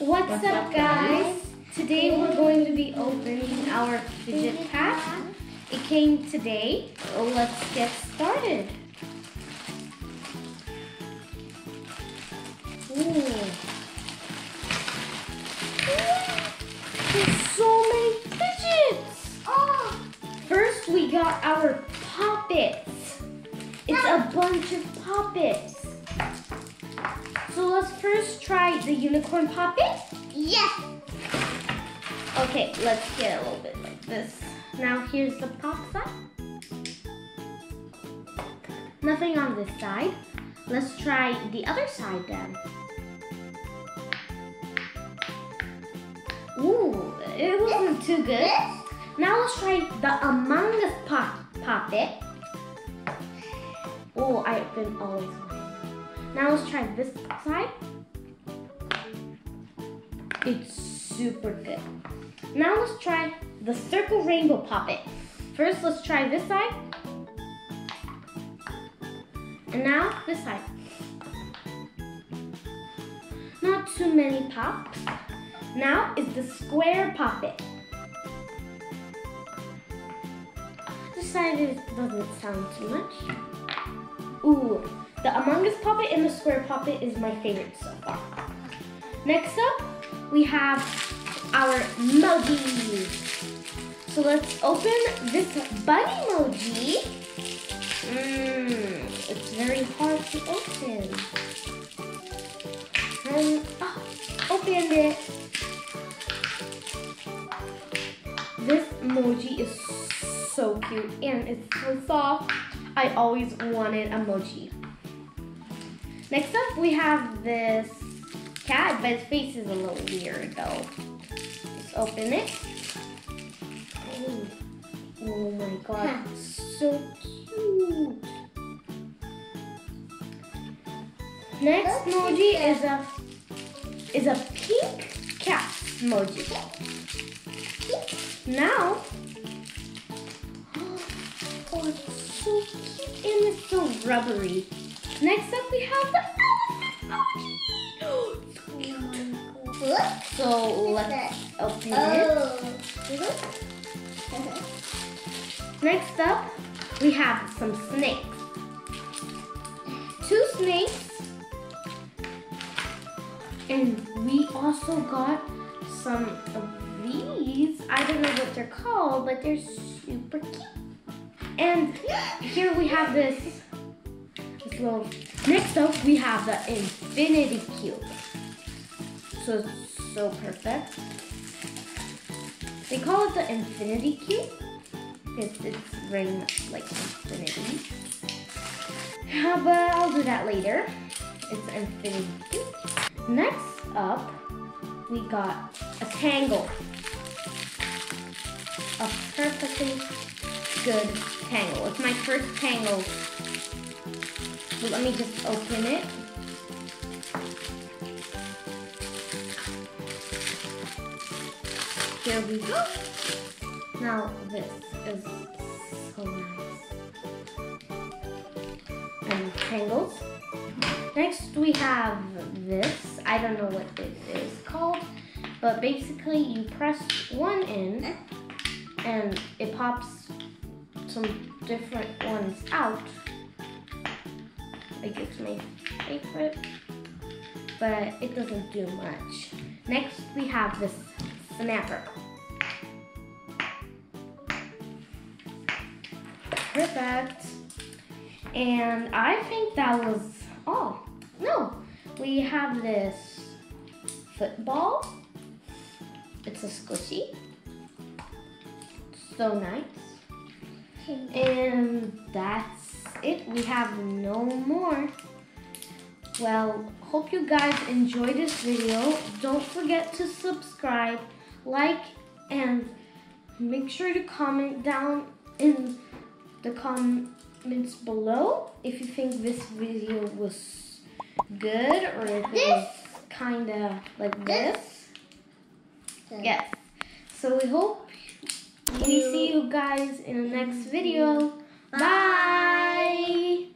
What's up, guys? Today we're going to be opening our fidget pack. It came today. So let's get started. Ooh. There's so many fidgets. Oh. First we got our poppets. It's a bunch of poppets. So let's first try the unicorn poppet. Yes. Okay, let's get a little bit like this. Now here's the pop side. Nothing on this side. Let's try the other side then. Ooh, it wasn't too good. Now let's try the Among Us poppet. Oh, I've been always wanting. Now let's try this side. It's super good. Now let's try the circle rainbow poppet. First, let's try this side. And now this side. Not too many pops. Now is the square poppet. This side doesn't sound too much. Ooh, the Among Us poppet and the square poppet is my favorite so far. Next up, we have our emojis. So let's open this bunny emoji. It's very hard to open. And opened it. This emoji is so cute and it's so soft. I always wanted emoji. Next up, we have this cat, but its face is a little weird though. Let's open it. Oh my god, so cute. Next emoji is a pink cat emoji. Now, oh, it's so cute and it's so rubbery. Next up, we have the elephant emoji. So let's open it. Next up, we have some snakes. 2 snakes. And we also got some of these. I don't know what they're called, but they're super cute. And here we have this little. Next up, we have the infinity cube. So it's so perfect. They call it the infinity cube because it's very much like infinity. Yeah, but I'll do that later. It's the infinity cube. Next up, we got a tangle. A perfectly good tangle. It's my first tangle. So let me just open it. Here we go. Now this is so nice. And tangles. Next we have this. I don't know what it is called, but basically you press one in and it pops some different ones out. Like it's my favorite, but it doesn't do much. Next we have this snapper. Perfect. And I think that was all. No, we have this football. It's a squishy. So nice. And that's it. We have no more. Well, hope you guys enjoyed this video. Don't forget to subscribe, like, and make sure to comment down in the comments below if you think this video was good or if it was kind of like this. Yes. So we hope we see you guys in the next video. Bye!